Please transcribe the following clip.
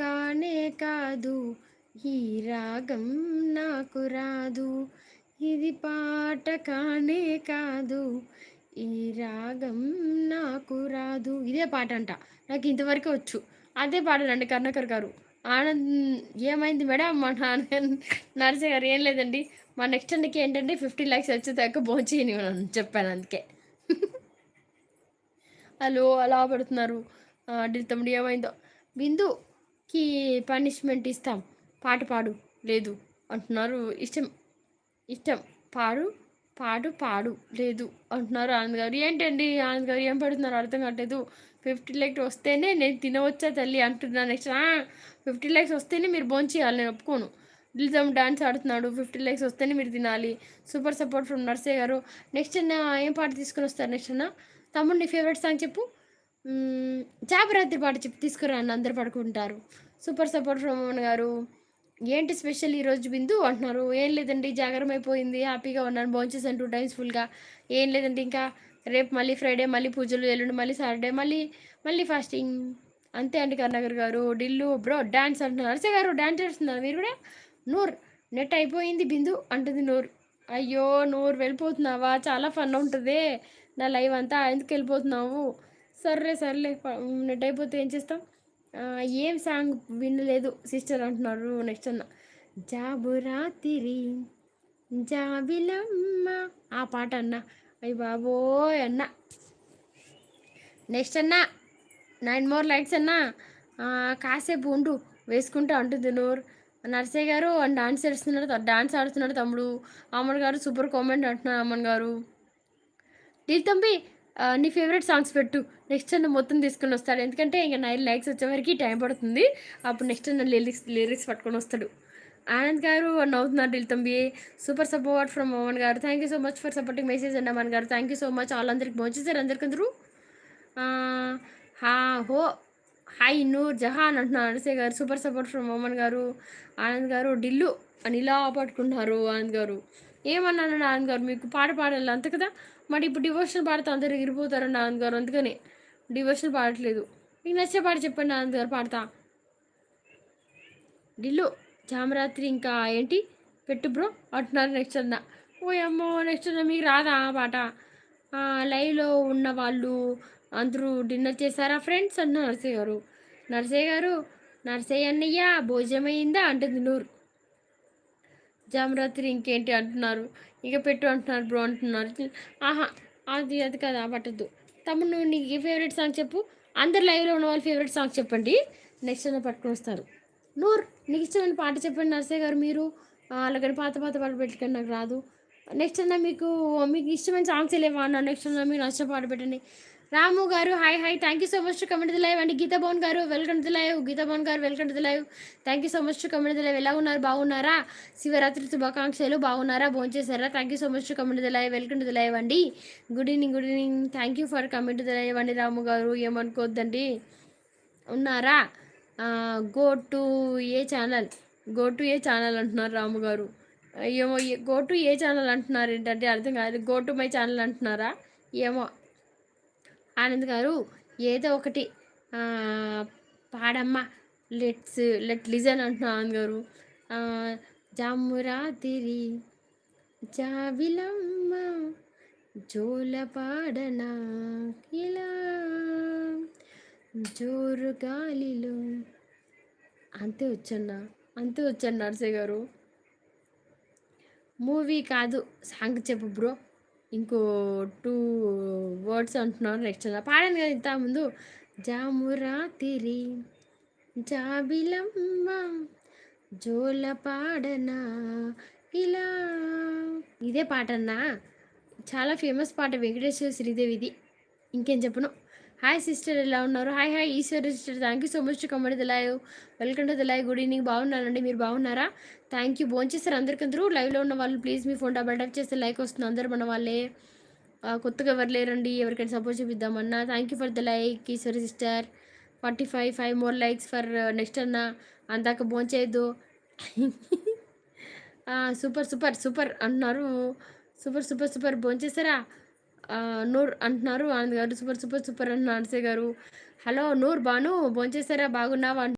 కానే కాదు, ఈ రాగం నాకు రాదు. ఇది పాట కానే కాదు, ఈ రాగం నాకు రాదు. ఇదే పాటంట. నాకు ఇంతవరకే వచ్చు. అదే పాడాలండి కరుణాకర్ గారు. ఆనంద్ ఏమైంది మేడం నర్సయ్య గారు ఏం లేదండి. మా నెక్స్ట్ అన్నకి ఏంటంటే 50 లాక్స్ వచ్చేదాకా భోంచేయనివ్వనని చెప్పాను అందుకే. హలో అలా పెడుతున్నారు. తమ్ముడు ఏమైందో బిందుకి పనిష్మెంట్ ఇస్తాం, పాట పాడు. లేదు అంటున్నారు. ఇష్టం ఇష్టం పాడు పాడు పాడు లేదు అంటున్నారు ఆనంద్ గారు. ఏంటండి ఆనంద్ గారు ఏం పెడుతున్నారు అర్థం కావట్లేదు. 50 లాక్స్ వస్తేనే నేను తినవచ్చా తల్లి అంటున్నాను. నెక్స్ట్ 50 లాక్స్ వస్తేనే మీరు భోంచేయాలి, నేను ఒప్పుకోను. దిల్తమ్ డాన్స్ ఆడుతున్నాడు. 50 లాక్స్ వస్తేనే మీరు తినాలి. సూపర్ సపోర్ట్ ఫ్రమ్ నర్సయ్య గారు. నెక్స్ట్ అన్న ఏం పాట తీసుకుని వస్తారు? నెక్స్ట్ అన్న తమ్ముడు నీ ఫేవరెట్ సాంగ్ చెప్పు. జాబరాత్రి పాట చెప్పి తీసుకురాండి, అందరు పడుకుంటారు. సూపర్ సపోర్ట్ ఫ్రమ్ మోహన్ గారు. ఏంటి స్పెషల్ ఈరోజు బిందు అంటున్నారు. ఏం లేదండి, జాగరం అయిపోయింది, హ్యాపీగా ఉన్నాను, భోంచేసాను 2 టైమ్స్ ఫుల్గా. ఏం లేదండి, ఇంకా రేపు మళ్ళీ ఫ్రైడే, మళ్ళీ పూజలు, ఎల్లుండి మళ్ళీ సాటర్డే, మళ్ళీ ఫాస్టింగ్. అంతే అండి కరుణాకర్ గారు. డిల్లు బ్రో డ్యాన్స్ అంటున్నారు. అర్సే గారు డ్యాన్స్ చేస్తున్నారు మీరు కూడా. నూర్ నెట్ అయిపోయింది బిందు అంటుంది నూర్. అయ్యో నూర్ వెళ్ళిపోతున్నావా? చాలా ఫన్ ఉంటుంది నా లైవ్ అంతా, ఎందుకు వెళ్ళిపోతున్నావు? సర్లే నెట్ అయిపోతే ఏం చేస్తాం. ఏం సాంగ్ వినలేదు సిస్టర్ అంటున్నారు. నెక్స్ట్ అన్న జాబురాతిరి జాబిలమ్మ, ఆ పాట అన్న. అయ్యి బాబోయ్ అన్న. నెక్స్ట్ అన్న 9 మోర్ లైట్స్ అన్న. కాసేపు ఉండు వేసుకుంటా అంటుంది నూర్. నర్సయ్య గారు డాన్స్ చేస్తున్నాడు, డాన్స్ ఆడుతున్నాడు తమ్ముడు. అమ్మన్ గారు సూపర్ కామెంట్ అంటున్నారు అమ్మన్ గారు. తంబి నీ ఫేవరెట్ సాంగ్స్ పెట్టు, నెక్స్ట్ అన్న మొత్తం తీసుకొని వస్తాడు. ఎందుకంటే ఇంకా 9 లైక్స్ వచ్చేవరకు టైం పడుతుంది. అప్పుడు నెక్స్ట్ అన్న లిరిక్స్ పట్టుకొని వస్తాడు. ఆనంద్ గారు నవ్వుతున్నారు. తంబి సూపర్ సపోర్ట్ ఫ్రమ్ మోహన్ గారు. Thank you so much for supporting message అండి అమ్మన్ గారు. Thank you so much. వాళ్ళందరికి భోంచేశారు అందరికందరూ. హో హాయ్ నూర్ జహాన్ అంటున్నారు అనసూయ గారు. సూపర్ సపోర్ట్ ఫ్రమ్ మోహన్ గారు. ఆనంద్ గారు డిల్లు అని ఇలా పట్టుకుంటున్నారు ఆనంద్ గారు. ఏమన్నానండి ఆనంద్ గారు, మీకు పాట పాడాలి అంతే కదా, మరి ఇప్పుడు డివోషనల్ పాడితే అందరు ఎగిరిపోతారండి ఆనంద్ గారు, అందుకని డివోషనల్ పాడట్లేదు. మీకు నచ్చే పాట చెప్పండి ఆనంద్ గారు, పాడతా. డిల్లు జామరాత్రి ఇంకా ఏంటి పెట్టు బ్రో అంటున్నారు నెక్స్ట్ అన్న. ఓ అమ్మో నెక్స్ట్ అన్న మీకు రాదా పాట? లైవ్లో ఉన్న వాళ్ళు అందరూ డిన్నర్ చేశారా ఫ్రెండ్స్ అంటున్నారు నర్సయ్య గారు. నర్సయ్య అన్నయ్య భోజనమైందా అంటుంది నూరు. జామరాత్రి ఇంకేంటి అంటున్నారు. ఇక పెట్టు అంటున్నారు బ్రో అంటున్నారు. ఆహా అది కదా పట్టద్దు. తమ్ముడు నువ్వు నీకు ఫేవరెట్ సాంగ్ చెప్పు. అందరు లైవ్లో ఉన్న వాళ్ళు ఫేవరెట్ సాంగ్ చెప్పండి, నెక్స్ట్ అన్న పట్టుకొని వస్తారు. నూర్ నీకు ఇష్టమైన పాట చెప్పండి నర్సయ్య గారు. మీరు అలాగని పాత పాటలు పెట్టుకొని నాకు రాదు. నెక్స్ట్ అన్న మీకు ఇష్టమైన సాంగ్స్ లేవా అన్న. నెక్స్ట్ అన్న మీరు నచ్చ పాట పెట్టండి. రాము గారు hi thank you so much to comment the live అండి. గీతా భవన్ గారు welcome to the live. Welcome to the live. Thank you so much to comment the live. ఎలా ఉన్నారు, బాగున్నారా? శివరాత్రి శుభాకాంక్షలు, బాగున్నారా, భోంచేశారా? Thank you so much to comment the live. Welcome to the live అండి. Good evening. Thank you for comment the live అండి. రాము గారు ఏమనుకోవద్దండి. ఉన్నారా? గో టు ఏ ఛానల్ అంటున్నారు రాము గారు. ఏమో గో టు ఏ ఛానల్ అంటున్నారు ఏంటంటే అర్థం కాదు. గో టు మై ఛానల్ అంటున్నారా ఏమో. ఆనంద్ గారు ఏదో ఒకటి పాడమ్మా, లెట్ లిజన్ అంటున్నా ఆనంద్ గారు. జామురాతిరి జాబిలమ్మ జోల పాడనా ఇలా జోరు గాలిలో, అంతే వచ్చాను నర్సయ్య గారు. మూవీ కాదు సాంగ్ చెప్పు బ్రో. ఇంకో 2 వర్డ్స్ అంటున్నారు. నెక్స్ట్ పాడాను కదా ఇంత ముందు. జామురాతిరి జాబిలమ్మ జోల పాడనా ఇలా, ఇదే పాట అన్నా. చాలా ఫేమస్ పాట వెంకటేశ్వర శ్రీదేవిది. ఇంకేం చెప్పను. హాయ్ సిస్టర్ ఎలా ఉన్నారు? Hi Eshwari sister. Thank you so much to comment the live. Welcome to the live. Good evening. బాగున్నానండి, మీరు బాగున్నారా? Thank you. భోంచేస్తారు అందరికందరూ. లైవ్లో ఉన్న వాళ్ళు ప్లీజ్ మీ ఫోన్ డబల్ ట్యాప్ చేస్తే లైక్ వస్తుంది. అందరూ మన వాళ్ళే, కొత్తగా ఎవరు లేరండి, ఎవరికైనా సపోర్ట్ చూపిద్దామన్నా. Thank you for the like Eshwari sister. 45 more likes for next అన్న. అందాక భోంచేయద్దు. సూపర్ అంటున్నారు. సూపర్ భోంచేస్తారా? నూర్ అంటున్నారు ఆనంద్ గారు. సూపర్ అంటున్నారు అనసూయ గారు. హలో నూర్ బాను భోంచేస్తారా, బాగున్నావా?